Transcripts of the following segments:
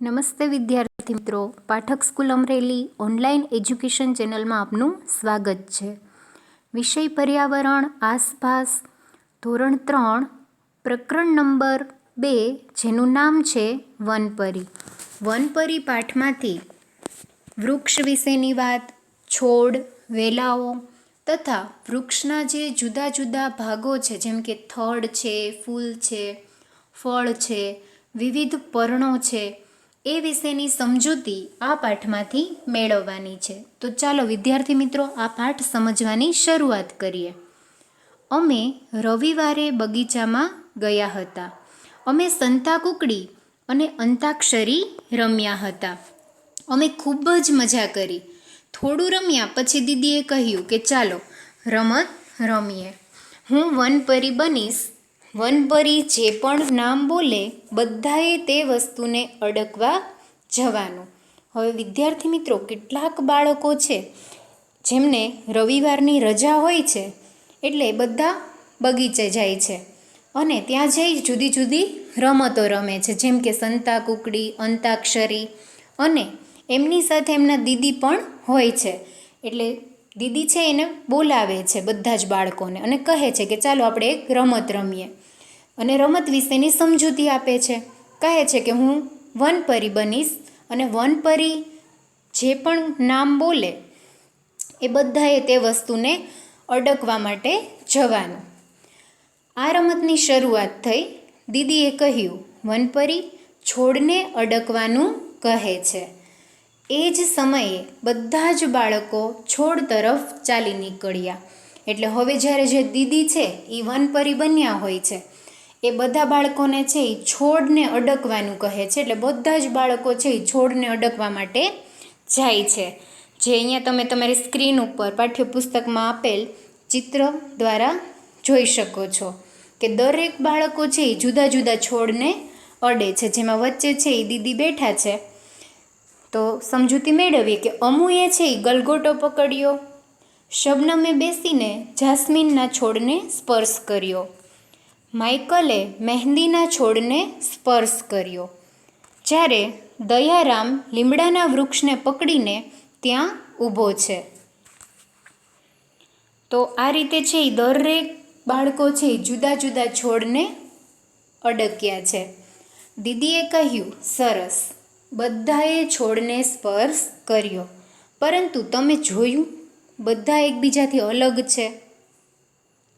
નમસ્તે વિદ્યાર્થી મિત્રો, Pathak school Amreli online education ચેનલમાં આપનું સ્વાગત છે. વિષય પર્યાવરણ આસપાસ, ધોરણ 3, પ્રકરણ નંબર 2, જેનું નામ છે વનપરી. વનપરી પાઠમાંથી વૃક્ષ વિશેની વાત, છોડ, વેલાઓ તથા વૃક્ષના જે જુદા જુદા ભાગો છે, જેમ કે થડ છે, ફૂલ છે, ફળ છે, વિવિધ પર્ણો છે, એ વિશેની સમજૂતી આ પાઠમાંથી મેળવવાની છે. તો ચાલો વિદ્યાર્થી મિત્રો, આ પાઠ સમજવાની શરૂઆત કરીએ. અમે રવિવારે બગીચામાં ગયા હતા. અમે સંતાકૂકડી અને અંતાક્ષરી રમ્યા હતા. અમે ખૂબ જ મજા કરી. થોડું રમ્યા પછી દીદીએ કહ્યું કે ચાલો રમત રમીએ. હું વનપરી બનીશ. વનપરી જે પણ નામ બોલે બધાએ તે વસ્તુને અડકવા જવાનું. હવે વિદ્યાર્થી મિત્રો, કેટલાક બાળકો છે જેમને રવિવારની રજા હોય છે એટલે બધા બગીચે જાય છે અને ત્યાં જઈ જુદી જુદી રમતો રમે છે, જેમ કે સંતાકૂકડી, અંતાક્ષરી, અને એમની સાથે એમના દીદી પણ હોય છે. એટલે દીદી છે એને બોલાવે છે બધા જ બાળકોને અને કહે છે કે ચાલો આપણે એક રમત રમીએ, અને રમત વિશેની સમજૂતી આપે છે. કહે છે કે હું વનપરી બનીશ અને વનપરી જે પણ નામ બોલે એ બધાએ તે વસ્તુને અડકવા માટે જવાનું. આ રમતની શરૂઆત થઈ. દીદીએ કહ્યું વનપરી છોડને અડકવાનું કહે છે. એ જ સમયે બધા જ બાળકો છોડ તરફ ચાલી નીકળ્યા. એટલે હવે જ્યારે જે દીદી છે એ વનપરી બન્યા હોય છે, એ બધા બાળકોને છે એ છોડને અડકવાનું કહે છે. એટલે બધા જ બાળકો છે એ છોડને અડકવા માટે જાય છે. જે અહીંયા તમે તમારી સ્ક્રીન ઉપર પાઠ્યપુસ્તકમાં આપેલ ચિત્ર દ્વારા જોઈ શકો છો કે દરેક બાળકો છે એ જુદા જુદા છોડને અડે છે. જેમાં વચ્ચે છે એ દીદી બેઠા છે. તો સમજૂતી મેળવીએ કે અમુએ છે એ ગલગોટો પકડ્યો. શબનમે બેસીને જાસ્મીનના છોડને સ્પર્શ કર્યો. માઇકલે મહેંદીના છોડને સ્પર્શ કર્યો. જ્યારે દયારામ લીમડાના વૃક્ષને પકડીને ત્યાં ઊભો છે. તો આ રીતે છે એ દરેક બાળકો છે એ જુદા જુદા છોડને અડક્યા છે. દીદીએ કહ્યું સરસ, બધાએ છોડને સ્પર્શ કર્યો, પરંતુ તમે જોયું બધા એકબીજાથી અલગ છે.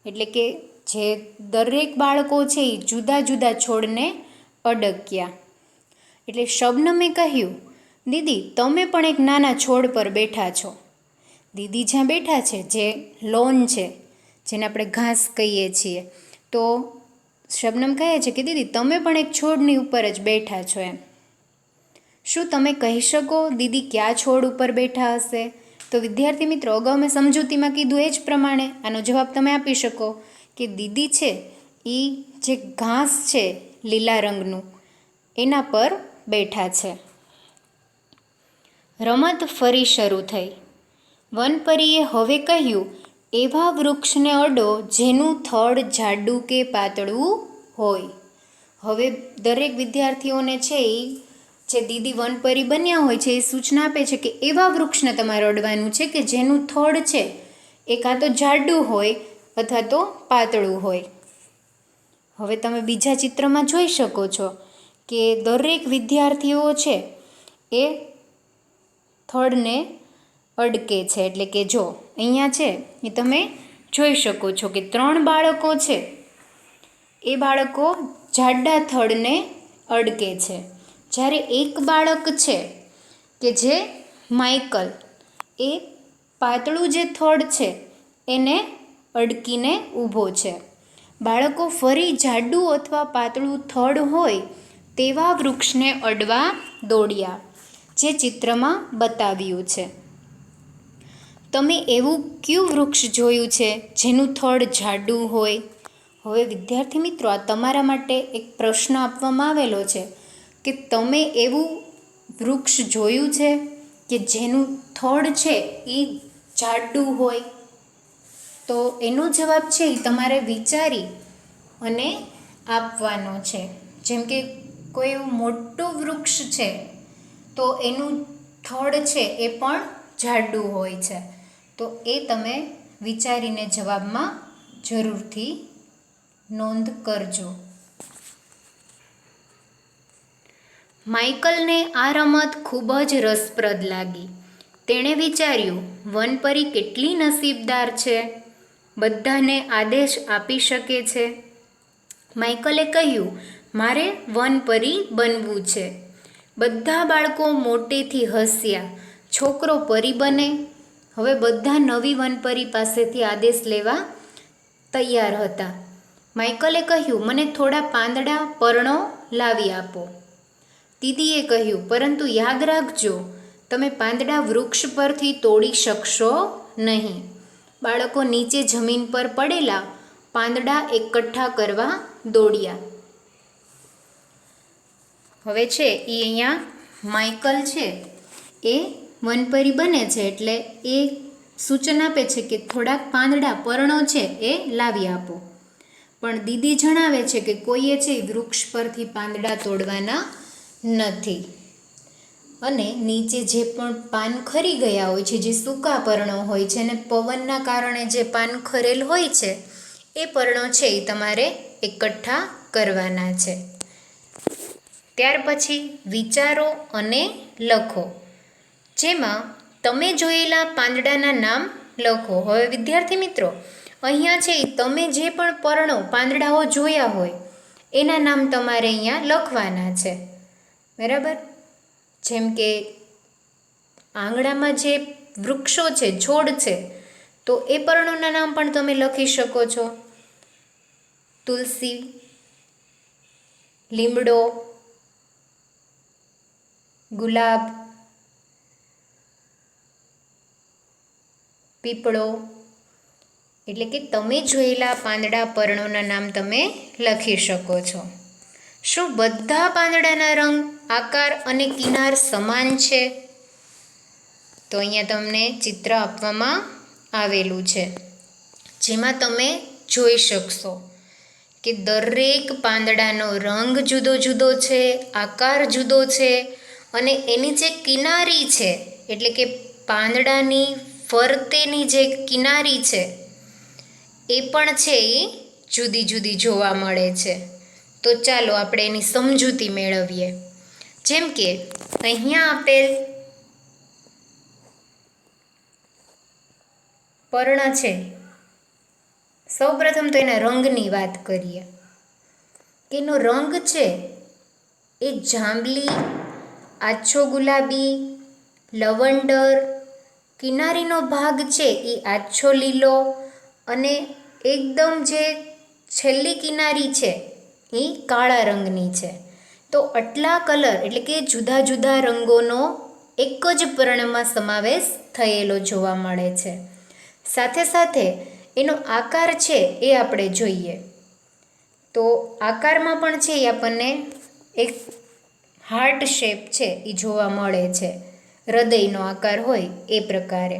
એટલે કે જે દરેક બાળકો છે એ જુદા જુદા છોડને અડક્યા. એટલે શબનમે કહ્યું દીદી તમે પણ એક નાના છોડ પર બેઠા છો. દીદી જ્યાં બેઠા છે, જે લોન છે, જેને આપણે ઘાસ કહીએ છીએ, તો શબનમ કહે છે કે દીદી તમે પણ એક છોડની ઉપર જ બેઠા છો એમ. શું તમે કહી શકો દીદી કયા છોડ ઉપર બેઠા હશે? તો વિદ્યાર્થી મિત્રો, અગાઉ મેં સમજૂતીમાં કીધું એ જ પ્રમાણે આનો જવાબ તમે આપી શકો કે દીદી છે એ જે ઘાસ છે લીલા રંગનું એના પર બેઠા છે. રમત ફરી શરૂ થઈ. વનપરીએ હવે કહ્યું એવા વૃક્ષને અડો જેનું થડ જાડું કે પાતળું હોય. હવે દરેક વિદ્યાર્થીઓને છે એ જે દીદી વનપરી બન્યા હોય છે એ સૂચના આપે છે કે એવા વૃક્ષને તમારે અડવાનું છે કે જેનું થડ છે એ કાં તો જાડું હોય અથવા તો પાતળું હોય. હવે તમે બીજા ચિત્રમાં જોઈ શકો છો કે દરેક વિદ્યાર્થીઓ છે એ થડને અડકે છે. એટલે કે જો અહીંયા છે એ તમે જોઈ શકો છો કે 3 બાળકો છે એ બાળકો જાડા થડને અડકે છે. જ્યારે એક બાળક છે કે જે માઇકલ, એ પાતળું જે થડ છે એને અડકીને ઊભો છે. બાળકો ફરી જાડું અથવા પાતળું થડ હોય તેવા વૃક્ષને અડવા દોડ્યા, જે ચિત્રમાં બતાવ્યું છે. તમે એવું કયું વૃક્ષ જોયું છે જેનું થડ જાડું હોય? હવે વિદ્યાર્થી મિત્રો, આ તમારા માટે એક પ્રશ્ન આપવામાં આવેલો છે કે તમે એવું વૃક્ષ જોયું છે કે જેનું થડ છે એ જાડું હોય? તો એનો જવાબ છે એ તમારે વિચારી અને આપવાનો છે. જેમ કે કોઈ એવું મોટું વૃક્ષ છે તો એનું થડ છે એ પણ જાડું હોય છે. તો એ તમે વિચારીને જવાબમાં જરૂરથી નોંધ કરજો. માઇકલને આ રમત ખૂબ જ રસપ્રદ લાગી. તેણે વિચાર્યું, વનપરી કેટલી નસીબદાર છે, બધાને આદેશ આપી શકે છે. માઇકલે કહ્યું, મારે વનપરી બનવું છે. બધા બાળકો મોટેથી હસ્યા. છોકરો પરી બને. હવે બધા નવી વનપરી પાસેથી આદેશ લેવા તૈયાર હતા. માઇકલે કહ્યું, મને થોડા પાંદડા પર્ણો લાવી આપો. દીદીએ કહ્યું, પરંતુ યાદ રાખજો, તમે પાંદડા વૃક્ષ પરથી તોડી શકશો નહીં. બાળકો નીચે જમીન પર પડેલા પાંદડા એકઠા કરવા દોડ્યા. હવે છે એ અહીંયા માઇકલ છે એ વનપરી બને છે એટલે એ સૂચન આપે છે કે થોડાક પાંદડા પર્ણો છે એ લાવી આપો. પણ દીદી જણાવે છે કે કોઈએ છે વૃક્ષ પરથી પાંદડા તોડવાના નથી. અને નીચે જે પણ પાન ખરી ગયા હોય છે, જે સૂકા પર્ણો હોય છે અને પવનના કારણે જે પાન ખરેલ હોય છે એ પર્ણો છે એ તમારે એકઠા કરવાના છે. ત્યાર પછી વિચારો અને લખો, જેમાં તમે જોયેલા પાંદડાના નામ લખો. હવે વિદ્યાર્થી મિત્રો, અહીંયા છે તમે જે પણ પર્ણો પાંદડાઓ જોયા હોય એના નામ તમારે અહીંયા લખવાના છે. બરાબર? જેમ કે આંગણામાં જે વૃક્ષો છે, છોડ છે, તો એ પર્ણોના નામ પણ તમે લખી શકો છો. તુલસી, લીમડો, ગુલાબ, પીપળો. એટલે કે તમે જોયેલા પાંદડા પર્ણોના નામ તમે લખી શકો છો. શું બધા પાંદડાના રંગ, આકાર અને કિનાર સમાન છે? તો અહીંયા તમને ચિત્ર આપવામાં આવેલું છે, જેમાં તમે જોઈ શકશો કે દરેક પાંદડાનો રંગ જુદો જુદો છે, આકાર જુદો છે અને એની જે કિનારી છે એટલે કે પાંદડાની ફરતેની જે કિનારી છે એ પણ છે એ જુદી જુદી જોવા મળે છે. તો ચાલો આપણે એની સમજૂતી મેળવીએ. જેમ કે અહીંયા આપેલ પર્ણ છે, સૌપ્રથમ તો એના રંગની વાત કરીએ કે એનો રંગ છે એ જાંબલી, આછો ગુલાબી, લવંડર, કિનારીનો ભાગ છે એ આછો લીલો અને એકદમ જે છેલ્લી કિનારી છે એ કાળા રંગની છે. તો આટલા કલર એટલે કે જુદા જુદા રંગોનો એક જ પર્ણમાં સમાવેશ થયેલો જોવા મળે છે. સાથે સાથે એનો આકાર છે એ આપણે જોઈએ તો આકારમાં પણ છે એ આપણને એક હાર્ટ શેપ છે એ જોવા મળે છે, હૃદયનો આકાર હોય એ પ્રકારે.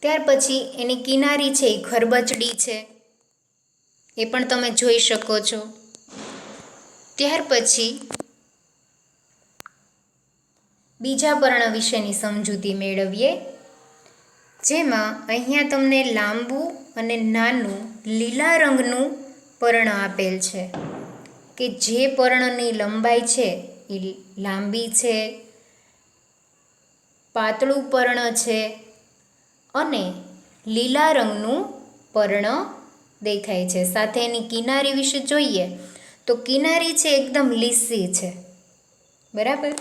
ત્યાર પછી એની કિનારી છે એ ખરબચડી છે, એ પણ તમે જોઈ શકો છો. ત્યાર પછી બીજા પર્ણ વિશેની સમજૂતી મેળવીએ, જેમાં અહીંયા તમને લાંબુ અને નાનું લીલા રંગનું પર્ણ આપેલ છે કે જે પર્ણની લંબાઈ છે એ લાંબી છે, પાતળું પર્ણ છે અને લીલા રંગનું પર્ણ દેખાય છે. સાથે એની કિનારી વિશે જોઈએ તો કિનારી છે એકદમ લીસી છે. બરાબર?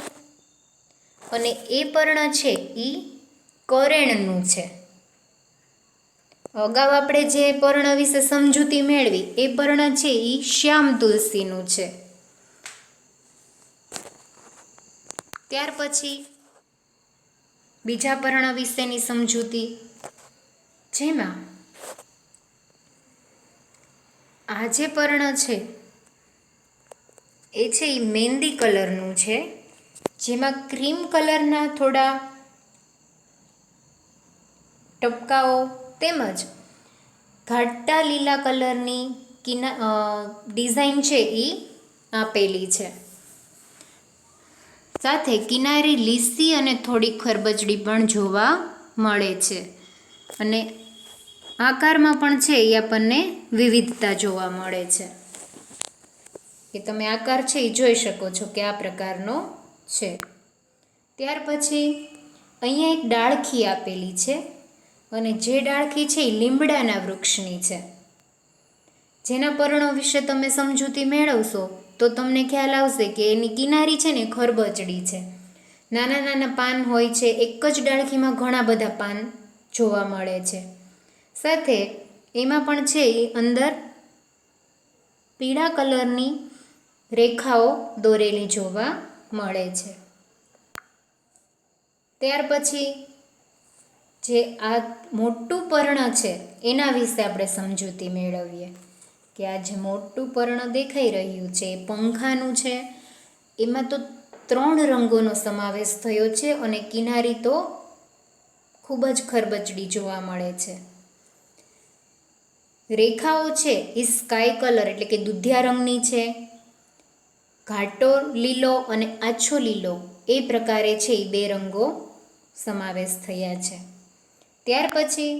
અને એ પર્ણ છે એ કરેણનું છે. અગાઉ આપણે જે પર્ણ વિશે સમજૂતી મેળવી એ પર્ણ છે એ શ્યામ તુલસીનું છે. ત્યાર પછી બીજા પર્ણ વિશેની સમજૂતી, જેમાં આ જે પર્ણ છે એ છે એ મહેંદી કલરનું છે, જેમાં ક્રીમ કલરના થોડા ટપકાઓ તેમજ ઘાટા લીલા કલરની ડિઝાઇન છે એ આપેલી છે. સાથે કિનારી લીસી અને થોડી ખરબચડી પણ જોવા મળે છે. અને આકારમાં પણ છે એ આપણને વિવિધતા જોવા મળે છે. કે તમે આકાર છે એ જોઈ શકો છો કે આ પ્રકારનો છે. ત્યાર પછી અહીંયા એક ડાળખી આપેલી છે અને જે ડાળખી છે એ લીમડાના વૃક્ષની છે. જેના પર્ણો વિશે તમે સમજૂતી મેળવશો તો તમને ખ્યાલ આવશે કે એની કિનારી છે ને ખરબચડી છે. નાના નાના પાન હોય છે, એક જ ડાળખીમાં ઘણા બધા પાન જોવા મળે છે. સાથે એમાં પણ છે એ અંદર પીળા કલરની રેખાઓ દોરેલી જોવા મળે છે. ત્યાર પછી જે આ મોટું પર્ણ છે એના વિશે આપણે સમજૂતી મેળવીએ કે આ જે મોટું પર્ણ દેખાઈ રહ્યું છે એ પંખાનું છે. એમાં તો 3 રંગોનો સમાવેશ થયો છે અને કિનારી તો ખૂબ જ ખરબચડી જોવા મળે છે. રેખાઓ છે એ સ્કાય કલર એટલે કે દૂધિયા રંગની છે. ઘાટો લીલો અને આછો લીલો એ પ્રકારે છે એ 2 રંગો સમાવેશ થયા છે. ત્યાર પછી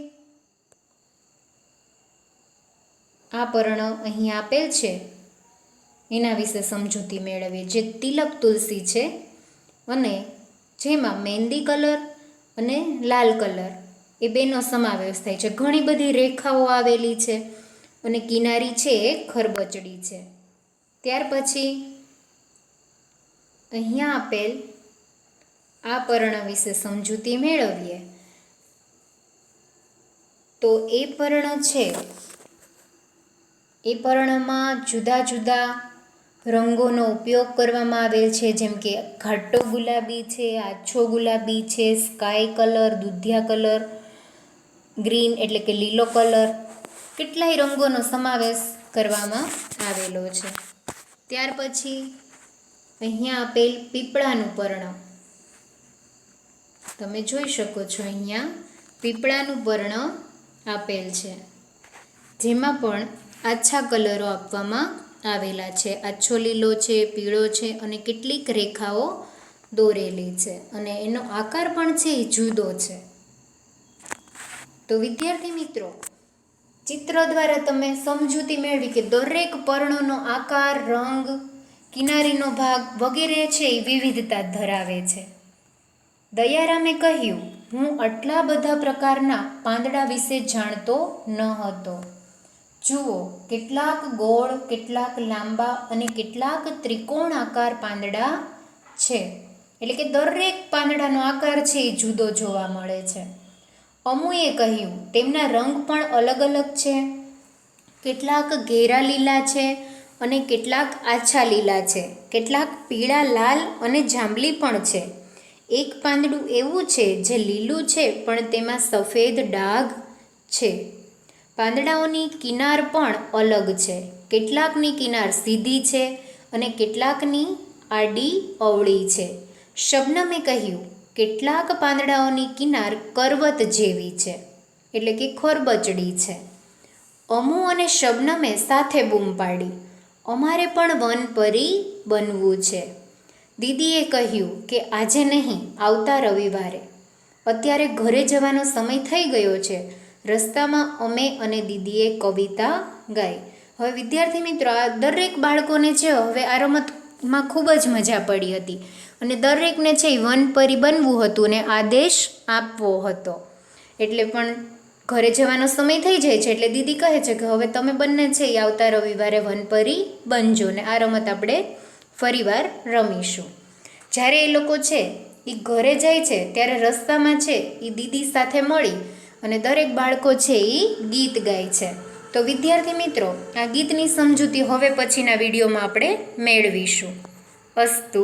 આ પર્ણ અહીં આપેલ છે એના વિશે સમજૂતી મેળવીએ. જે તિલક તુલસી છે અને જેમાં મહેંદી કલર અને લાલ કલર એ 2નો સમાવેશ થાય છે. ઘણી બધી રેખાઓ આવેલી છે અને કિનારી છે એ ખરબચડી છે. ત્યાર પછી અહીંયા આપેલ આ પર્ણ વિશે સમજૂતી મેળવીએ તો એ પર્ણ છે એ પર્ણમાં જુદા જુદા રંગોનો ઉપયોગ કરવામાં આવેલ છે. જેમ કે ઘાટો ગુલાબી છે, આછો ગુલાબી છે, સ્કાય કલર, દૂધિયા કલર, ગ્રીન એટલે કે લીલો કલર, કેટલાય રંગોનો સમાવેશ કરવામાં આવેલો છે. ત્યાર પછી અહીંયા આપેલ પીપળાનું પર્ણ તમે જોઈ શકો છો. અહીંયા પીપળાનું પર્ણ આપેલ છે જેમાં પણ આછા કલરો આપવામાં આવેલા છે. આછો લીલો છે, પીળો છે અને કેટલીક રેખાઓ દોરેલી છે અને એનો આકાર પણ છે એ જુદો છે. તો વિદ્યાર્થી મિત્રો, ચિત્ર દ્વારા તમે સમજૂતી મેળવી કે દરેક પર્ણનો આકાર, રંગ, કિનારીનો ભાગ વગેરે છે એ વિવિધતા ધરાવે છે. દયારામે કહ્યું, હું આટલા બધા પ્રકારના પાંદડા વિશે જાણતો ન હતો. જુઓ, કેટલાક ગોળ, કેટલાક લાંબા અને કેટલાક ત્રિકોણાકાર પાંદડા છે. એટલે કે દરેક પાંદડાનો આકાર છે એ જુદો જોવા મળે છે. અમુએ કહ્યું, તેમના રંગ પણ અલગ અલગ છે. કેટલાક ઘેરા લીલા છે અને કેટલાક આછા લીલા છે. કેટલાક પીળા, લાલ અને જાંબલી પણ છે. એક પાંદડું એવું છે જે લીલું છે પણ તેમાં સફેદ ડાઘ છે. પાંદડાઓની કિનાર પણ અલગ છે. કેટલાકની કિનાર સીધી છે અને કેટલાકની આડી અવળી છે. શબનમે કહ્યું, કેટલાક પાંદડાઓની કિનાર કરવત જેવી છે એટલે કે ખરબચડી છે. અમુ અને શબનમે સાથે બૂમ પાડી, અમારે પણ વનપરી બનવું છે. દીદીએ કહ્યું કે આજે નહીં, આવતા રવિવારે. અત્યારે ઘરે જવાનો સમય થઈ ગયો છે. રસ્તામાં અમે અને દીદીએ કવિતા ગાઈ. હવે વિદ્યાર્થી મિત્રો, આ દરેક બાળકોને છે હવે આ રમતમાં ખૂબ જ મજા પડી હતી અને દરેકને છે વનપરી બનવું હતું અને આદેશ આપવો હતો. એટલે પણ ઘરે જવાનો સમય થઈ જાય છે એટલે દીદી કહે છે કે હવે તમે બંને છે એ આવતા રવિવારે વનપરી બનજો ને આ રમત આપણે ફરીવાર રમીશું. જ્યારે એ લોકો છે એ ઘરે જાય છે ત્યારે રસ્તામાં છે એ દીદી સાથે મળી અને દરેક બાળકો છે એ ગીત ગાય છે. તો વિદ્યાર્થી મિત્રો, આ ગીતની સમજૂતી હવે પછીના વિડીયોમાં આપણે મેળવીશું. અસ્તુ.